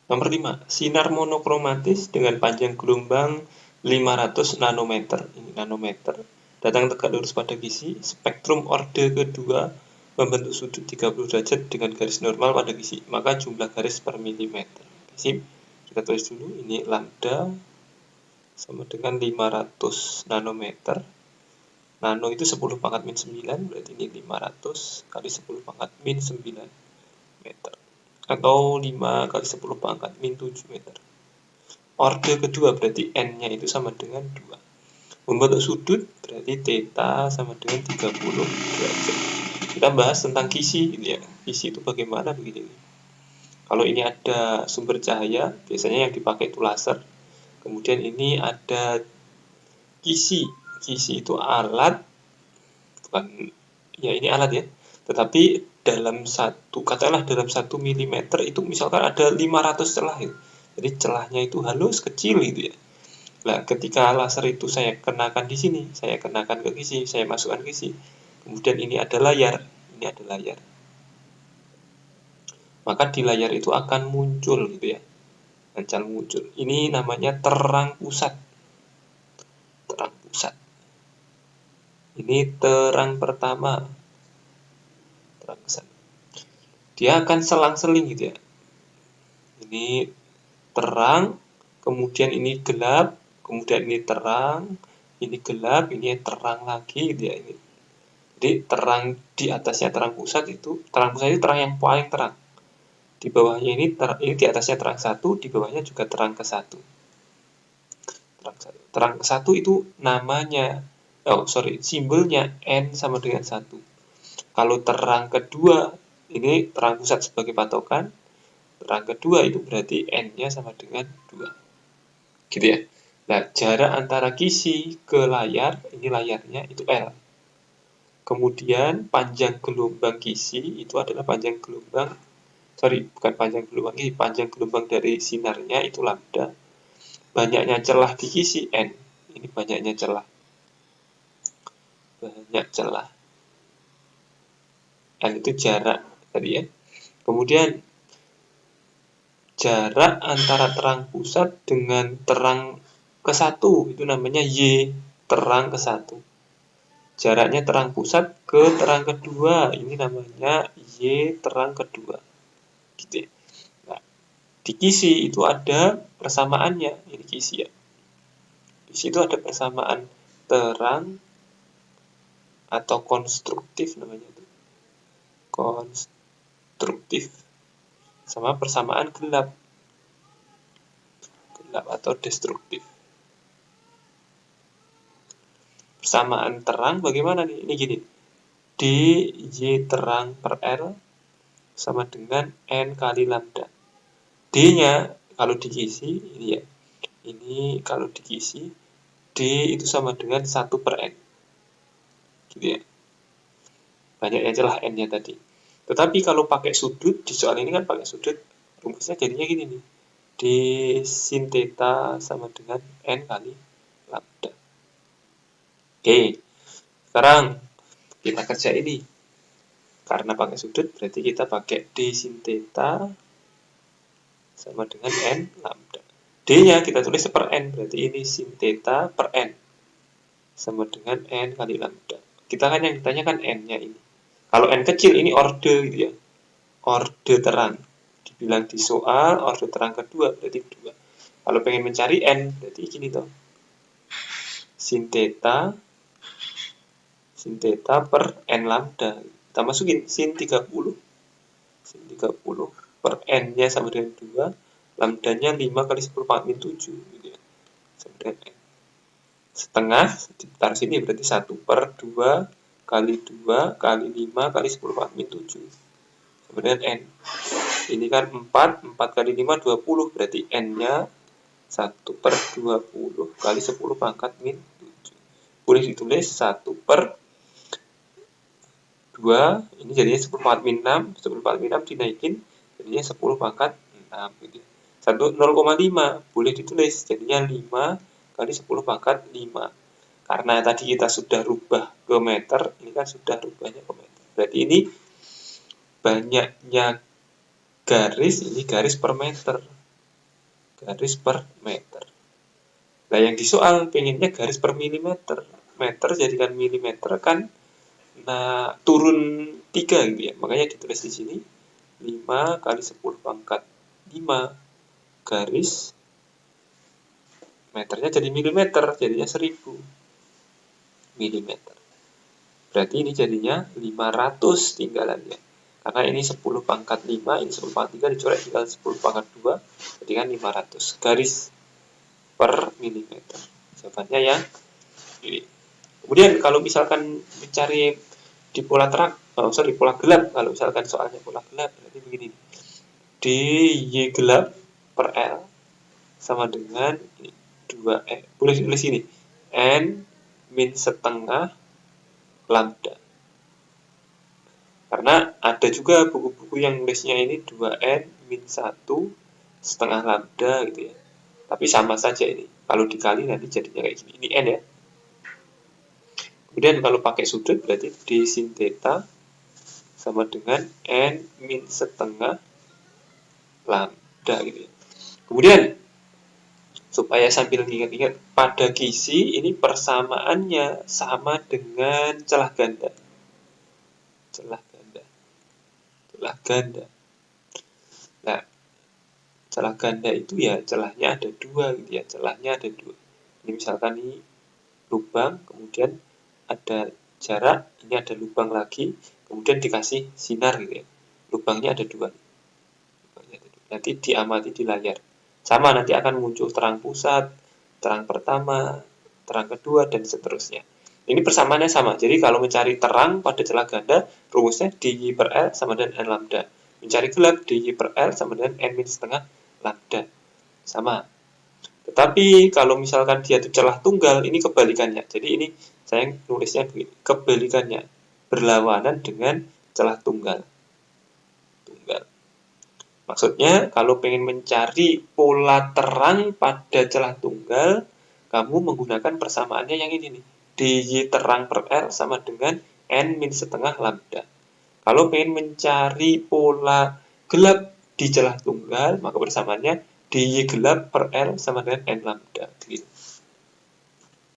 Nomor 5, sinar monokromatis dengan panjang gelombang 500 nanometer. Ini nanometer. Datang tegak lurus pada kisi. Spektrum orde kedua membentuk sudut 30 derajat dengan garis normal pada kisi. Maka jumlah garis per milimeter. Sip. Kita tulis dulu. Ini lambda sama dengan 500 nanometer. Nano itu 10 pangkat min 9. Berarti ini 500 kali 10 pangkat min 9 meter. Atau 5 kali 10 pangkat min 7 meter. Orde kedua berarti N-nya itu sama dengan 2. Membentuk sudut berarti theta sama dengan 30 derajat. Kita bahas tentang kisi gitu ya. Kisi itu bagaimana begini. Kalau ini ada sumber cahaya, biasanya yang dipakai itu laser. Kemudian ini ada kisi. Kisi itu alat, bukan ya ini alat ya. Tetapi dalam satu, katakanlah dalam 1 milimeter itu misalkan ada 500 celah ya. Jadi celahnya itu halus, kecil gitu ya. Nah, ketika laser itu saya kenakan di sini, saya kenakan ke kisi, saya masukkan kisi. Kemudian ini ada layar, ini ada layar. Maka di layar itu akan muncul gitu ya. Akan muncul. Ini namanya terang pusat. Terang pusat. Ini terang pertama. Terang pusat. Dia akan selang-seling gitu ya. Ini terang, kemudian ini gelap, kemudian ini terang, ini gelap, ini terang lagi gitu ya. Ini. Jadi terang di atasnya terang pusat itu terang yang paling terang. Di bawahnya ini di atasnya terang 1, di bawahnya juga terang ke-1. Terang ke-1 itu namanya simbolnya N sama dengan 1. Kalau terang kedua ini terang pusat sebagai patokan. Terang kedua itu berarti N-nya sama dengan 2. Gitu ya. Nah, jarak antara kisi ke layar, ini layarnya itu L. Kemudian panjang gelombang kisi itu adalah panjang gelombang dari sinarnya itu lambda. Banyaknya celah di kisi N. Ini banyaknya celah. Banyak celah. N itu jarak tadi ya. Kemudian jarak antara terang pusat dengan terang ke-1 itu namanya Y, terang ke-1. Jaraknya terang pusat ke terang kedua ini namanya Y terang kedua. Gitu ya. Nah, di kisi itu ada persamaannya, ini kisi ya. Di situ ada persamaan terang atau konstruktif namanya itu. Konstruktif sama persamaan gelap. Gelap atau destruktif. Persamaan terang bagaimana nih? Ini gini. D Y terang per L sama dengan N kali lambda. D-nya kalau dikisi ini ya. Ini kalau dikisi D itu sama dengan 1 per N. Gitu ya. Banyaknya celah N-nya tadi. Tetapi kalau pakai sudut, di soal ini kan pakai sudut, rumusnya jadinya gini nih. D sin theta sama dengan N kali lambda. Oke. Sekarang kita kerja ini. Karena pakai sudut berarti kita pakai D sin theta sama dengan N lambda. D-nya kita tulis per N, berarti ini sin theta per N sama dengan N kali lambda. Kita kan yang ditanya kan N-nya ini. Kalau N kecil ini orde gitu ya. Orde terang. Dibilang di soal orde terang kedua berarti 2. Kalau pengen mencari N berarti gini toh. Sin theta per N lambda. Kita masukin sin 30. Sin 30 per N-nya sama dengan 2. Lambdanya 5 kali 10 pangkat min 7 gitu ya. Sama dengan N. Setengah ditaruh sini berarti 1 per 2 kali 2 kali 5 kali 10 pangkat min 7 sama dengan N. Ini kan 4 kali 5 20 berarti N-nya 1 per 20 kali 10 pangkat min 7. Boleh ditulis 1 per 2 ini jadinya 10 pangkat min 6. 10 pangkat min 6 dinaikin jadinya 10 pangkat 6 gitu. 0,5 boleh ditulis jadinya 5 kali 10 pangkat 5. Karena tadi kita sudah rubah ke meter, ini kan sudah rubahnya ke meter. Berarti ini banyaknya garis, ini garis per meter. garis per meter. Nah, yang di soal pengennya garis per milimeter. Meter jadikan milimeter kan, nah turun 3 gitu ya. Makanya ditulis di sini 5 kali 10 pangkat 5 garis meternya jadi milimeter, jadinya 1000 milimeter. Berarti ini jadinya 500 tinggalannya. Karena ini 10 pangkat 5, ini 10 pangkat 3 dicoret tinggal 10 pangkat 2, jadi kan 500 garis per milimeter. Jawabannya yang ini. Kemudian kalau misalkan mencari di pola terang, pola gelap, kalau misalkan soalnya pola gelap, berarti begini. dy gelap per L sama dengan 2 boleh ditulis ini, N min setengah lambda. Karena ada juga buku-buku yang nulisnya ini 2N min 1 setengah lambda gitu ya. Tapi sama saja ini. Kalau dikali nanti jadinya kayak gini. Ini N ya. Kemudian kalau pakai sudut berarti D sin theta sama dengan N min setengah lambda gitu ya. Kemudian supaya sambil ingat-ingat, pada gizi ini persamaannya sama dengan celah ganda. Celah ganda. Nah, celah ganda itu ya celahnya ada 2 gitu ya. Celahnya ada 2. Ini misalkan ini lubang, kemudian ada jarak, ini ada lubang lagi, kemudian dikasih sinar gitu ya. Lubangnya ada 2. Nanti diamati di layar. Sama, nanti akan muncul terang pusat, terang pertama, terang kedua, dan seterusnya. Ini persamaannya sama. Jadi kalau mencari terang pada celah ganda, rumusnya dy per L sama dengan N lambda. Mencari gelap, dy per L sama dengan N min setengah lambda. Sama. Tetapi kalau misalkan dia itu celah tunggal, ini kebalikannya. Jadi ini saya nulisnya begini, kebalikannya. Berlawanan dengan celah tunggal. Maksudnya, kalau pengen mencari pola terang pada celah tunggal, kamu menggunakan persamaannya yang ini nih. dy terang per L sama dengan N min setengah lambda. Kalau pengen mencari pola gelap di celah tunggal, maka persamaannya dy gelap per L sama dengan N lambda. Gitu.